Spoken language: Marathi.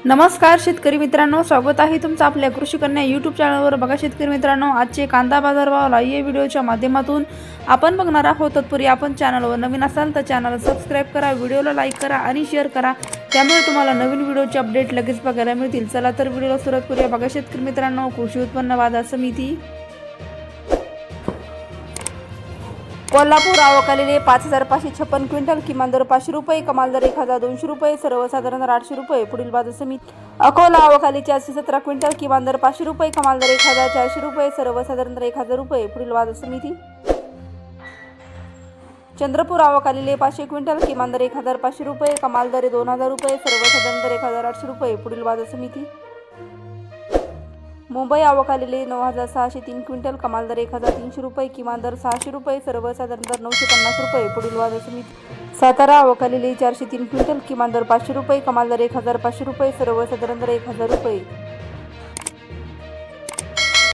नमस्कार शेतकरी मित्रांनो, स्वागत आहे तुमचं आपल्या कृषी कन्या यूट्यूब चॅनलवर। बघा शेतकरी मित्रांनो, आजचे कांदा बाजारभाव या व्हिडिओच्या माध्यमातून आपण बघणार आहोत। तत्पूर्वी आपण चॅनलवर नवीन असाल तर चॅनल सबस्क्राइब करा, व्हिडिओला लाईक करा आणि शेअर करा, त्यामुळे तुम्हाला नवीन व्हिडिओचे अपडेट लगेच बघायला मिळतील। चला तर व्हिडिओला सुरुवात करूया। बघा शेतकरी मित्रांनो, कृषी उत्पन्न बाजार समिती कोल्हापूर आवक आलेले 5556 क्विंटल, किमान दर 500 रुपये, कमाल दर 1200 रुपये, सर्वसाधारण दर 800 रुपये। पुढील बाजार समिती अकोला आवक आली 417 क्विंटल, किमान दर 500 रुपये, कमाल दर 1400 रुपये, सर्वसाधारण दर 1000 रुपये। पुढील बाजार समिती चंद्रपूर आवक आलेले 500 क्विंटल, किमान दर 1500 रुपये, कमाल दर 2000 रुपये, सर्वसाधारण दर 1800 रुपये। पुढील बाजार समिती मुंबई आवक आलेले 9603 क्विंटल, कमाल दर 1300 रुपये, किमान दर 600 रुपये, सर्वसाधारण दर 950 रुपये। पुढील बाजार समिती सातारा आवक आलेले 403 क्विंटल, किमान दर 500 रुपये, कमाल दर 1500 रुपये, सर्वसाधारण दर 1000 रुपये।